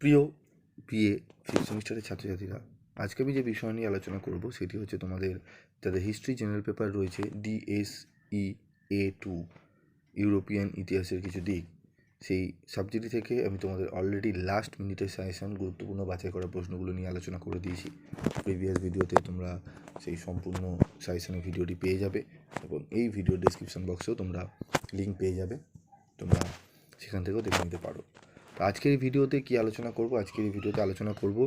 প্রিয় BA fifth সেমিস্টারের ছাত্রছাত্রীরা, আজকে আমি যে বিষয় নিয়ে আলোচনা করব সেটি হচ্ছে তোমাদের যাদের হিস্ট্রি জেনারেল পেপার রয়েছে DSEA2 ইউরোপিয়ান ইতিহাসের কিছু দিক, সেই সাবজেক্ট থেকে আমি তোমাদের অলরেডি লাস্ট মিনিটের সাজেশন গুরুত্বপূর্ণ বাছাই করা প্রশ্নগুলো নিয়ে আলোচনা করে দিয়েছি। প্রিভিয়াস ভিডিওতে তোমরা সেই সম্পূর্ণ সাজেশনের ভিডিওটি পেয়ে যাবে এবং এই ভিডিও ডেসক্রিপশন বক্সেও তোমরা লিঙ্ক পেয়ে যাবে, তোমরা সেখান থেকেও দেখে নিতে পারো। তো আজকের এই ভিডিওতে কী আলোচনা করব? আজকের এই ভিডিওতে আলোচনা করব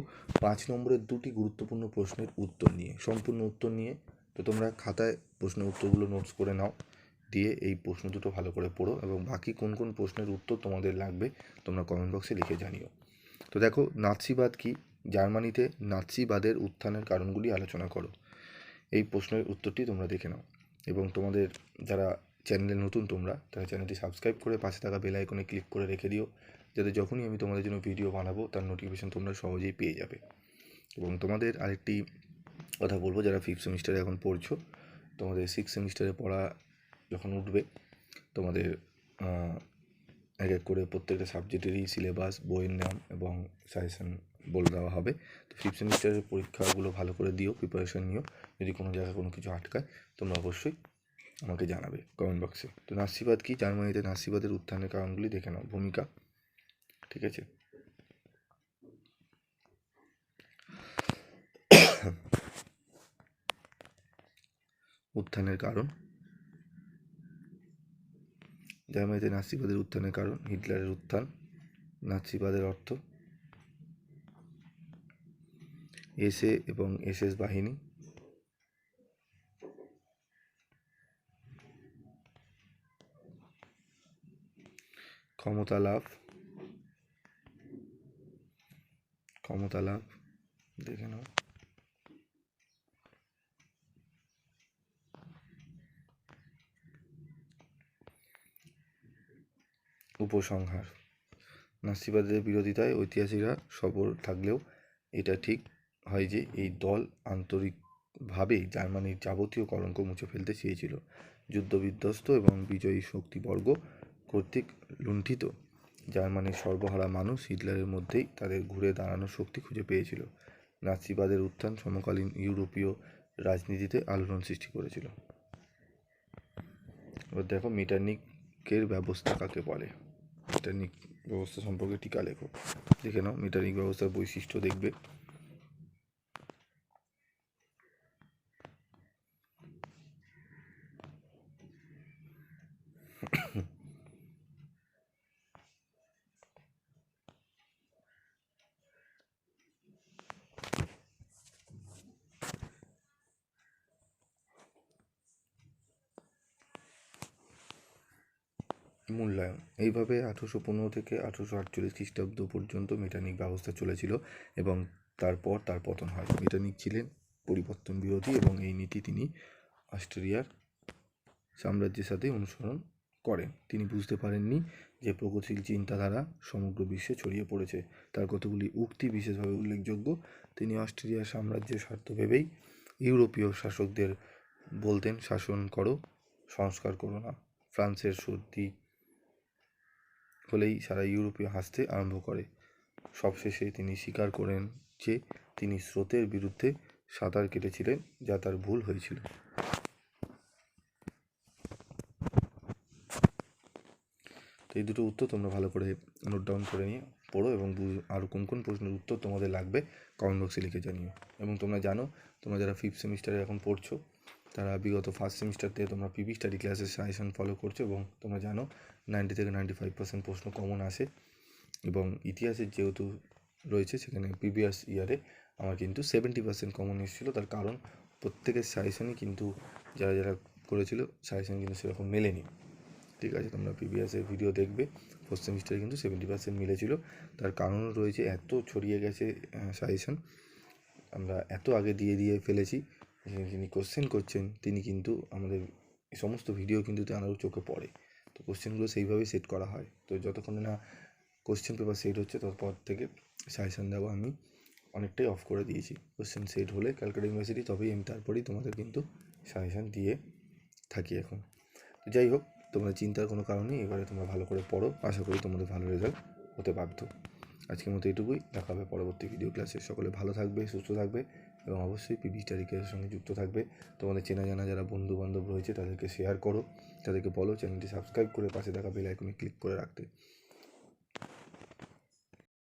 5 নম্বরের দুটি গুরুত্বপূর্ণ প্রশ্নের উত্তর নিয়ে, সম্পূর্ণ উত্তর নিয়ে। তো তোমরা খাতায় প্রশ্নের উত্তরগুলো নোটস করে নাও, দিয়ে এই প্রশ্ন দুটো ভালো করে পড়ো এবং বাকি কোন কোন প্রশ্নের উত্তর তোমাদের লাগবে তোমরা কমেন্ট বক্সে লিখে জানিও। তো দেখো, নাৎসিবাদ কি? জার্মানিতে নাৎসিবাদের উত্থানের কারণগুলি আলোচনা করো। এই প্রশ্নের উত্তরটি তোমরা দেখে নাও এবং তোমাদের যারা চ্যানেলে নতুন তোমরা তারা চ্যানেলটি সাবস্ক্রাইব করে পাশে থাকা বেল আইকনে ক্লিক করে রেখে দিও, যাতে যখনই আমি তোমাদের জন্য ভিডিও বানাবো তার নোটিফিকেশান তোমরা সহজেই পেয়ে যাবে। এবং তোমাদের আরেকটি কথা বলবো, যারা ফিফথ সেমিস্টারে এখন পড়ছো, তোমাদের সিক্স সেমিস্টারে পড়া যখন উঠবে তোমাদের এক এক করে প্রত্যেকটা সাবজেক্টেরই সিলেবাস, বইয়ের নাম এবং সাজেশন বলে দেওয়া হবে। তো ফিফথ সেমিস্টারের পরীক্ষাগুলো ভালো করে দিও, প্রিপারেশন নিও। যদি কোনো জায়গায় কোনো কিছু আটকায় তোমরা অবশ্যই আমাকে জানাবে কমেন্ট বক্সে। তো নাৎসিবাদ কি? জার্মানিতে নাৎসিবাদের উত্থানের কারণগুলি দেখে নাও। ভূমিকা, ঠিক আছে। উত্থানের কারণ, জার্মানিতে নাৎসিবাদের উত্থানের কারণ: হিটলারের উত্থান। নাৎসিবাদের অর্থ: এসএ এবং এসএস বাহিনী। ক্ষমতা লাভ, ক্ষমতা লাভ দেখে নাও। উপসংহার: নাৎসিবাদের বিরোধিতায় ঐতিহাসিকরা সফল থাকলেও এটা ঠিক হয় যে এই দল আন্তরিকভাবেই জার্মানির যাবতীয় কলঙ্ক মুছে ফেলতে চেয়েছিল। যুদ্ধবিধ্বস্ত এবং বিজয়ী শক্তিবর্গ কর্তৃক লুণ্ঠিত জার্মানির সর্বহারা মানুষ হিটলারের মধ্যেই তাদের ঘুরে দাঁড়ানোর শক্তি খুঁজে পেয়েছিল। নাৎসিবাদের উত্থান সমকালীন ইউরোপীয় রাজনীতিতে আলোড়ন সৃষ্টি করেছিল। এবার দেখো, মিটারনিকের ব্যবস্থা কাকে বলে? মিটারনিক ব্যবস্থা সম্পর্কে টিকা লেখো। দেখে নাও, মিটারনিক ব্যবস্থার বৈশিষ্ট্য দেখবে। মূল্যায়ন: এইভাবে 1815 থেকে 1848 খ্রিস্টাব্দ পর্যন্ত মেটার্নিক ব্যবস্থা চলেছিল এবং তারপর তার পতন হয়। মেটার্নিক ছিলেন পরিবর্তন বিরোধী এবং এই নীতি তিনি অস্ট্রিয়ার সাম্রাজ্যের সাথে অনুসরণ করেন। তিনি বুঝতে পারেননি যে প্রগতিশীল চিন্তাধারা সমগ্র বিশ্বে ছড়িয়ে পড়েছে। তার কতগুলি উক্তি বিশেষভাবে উল্লেখযোগ্য। তিনি অস্ট্রিয়ার সাম্রাজ্যের স্বার্থ ভেবেই ইউরোপীয় শাসকদের বলতেন, শাসন করো, সংস্কার করো না। ফ্রান্সের সর্দি হলেই সারা ইউরোপীয় হাসতে আরম্ভ করে। সবশেষে তিনি স্বীকার করেন যে তিনি স্রোতের বিরুদ্ধে সাঁতার কেটেছিলেন, যা তার ভুল হয়েছিল। তো এই দুটো উত্তর তোমরা ভালো করে নোট ডাউন করে নিয়ে পড়ো এবং আরও কোন কোন প্রশ্নের উত্তর তোমাদের লাগবে কমেন্ট বক্সে লিখে জানিও। এবং তোমরা জানো, তোমরা যারা ফিফথ সেমিস্টারে এখন পড়ছো তারা বিগত ফার্স্ট সেমিস্টার থেকে তোমরা পিবি স্টাডি ক্লাসের সাজেশন ফলো করছো এবং তোমরা জানো 90 থেকে 95% প্রশ্ন কমন আসে। এবং ইতিহাসের যেহেতু রয়েছে সেখানে প্রিভিয়াস ইয়ারে আমার কিন্তু 70% কমন এসেছিলো। তার কারণ প্রত্যেকের সাজেশনই কিন্তু যারা যারা করেছিল সাজেশন কিন্তু সেরকম মেলেনি। ঠিক আছে, তোমরা প্রিভিয়াসের ভিডিও দেখবে, ফোর্থ সেমিস্টারে কিন্তু 70% মিলেছিল। তার কারণও রয়েছে, এত ছড়িয়ে গেছে সাজেশন, আমরা এত আগে দিয়ে ফেলেছি। যিনি কোশ্চেন করছেন তিনি কিন্তু আমাদের সমস্ত ভিডিও কিন্তু তাঁরও চোখে পড়ে। তো কোশ্চেনগুলো সেইভাবেই সেট করা হয়। তো যতক্ষণে না কোশ্চেন পেপার সেট হচ্ছে ততপর থেকে সাজেশন দেওয়া আমি অনেকটাই অফ করে দিয়েছি। কোশ্চেন সেট হলে ক্যালকাটা ইউনিভার্সিটি তবেই আমি তারপরেই তোমাদের কিন্তু সাজেশন দিয়ে থাকি এখন। তো যাই হোক, তোমরা চিন্তার কোনো কারণ নেই, এবারে তোমরা ভালো করে পড়ো, আশা করি তোমাদের ভালো রেজাল্ট হতে বাধ্য। আজকের মতো এটুকুই, দেখা হবে পরবর্তী ভিডিও ক্লাসে। সকলে ভালো থাকবে, সুস্থ থাকবে এবং অবশ্যই পিবি স্টাডি ক্লাসের সঙ্গে যুক্ত থাকবে। তোমাদের চেনা জানা যারা বন্ধুবান্ধব রয়েছে তাদেরকে শেয়ার করো, তাদেরকে বলো চ্যানেলটি সাবস্ক্রাইব করে পাশে থাকা বেল আইকনে ক্লিক করে রাখতে।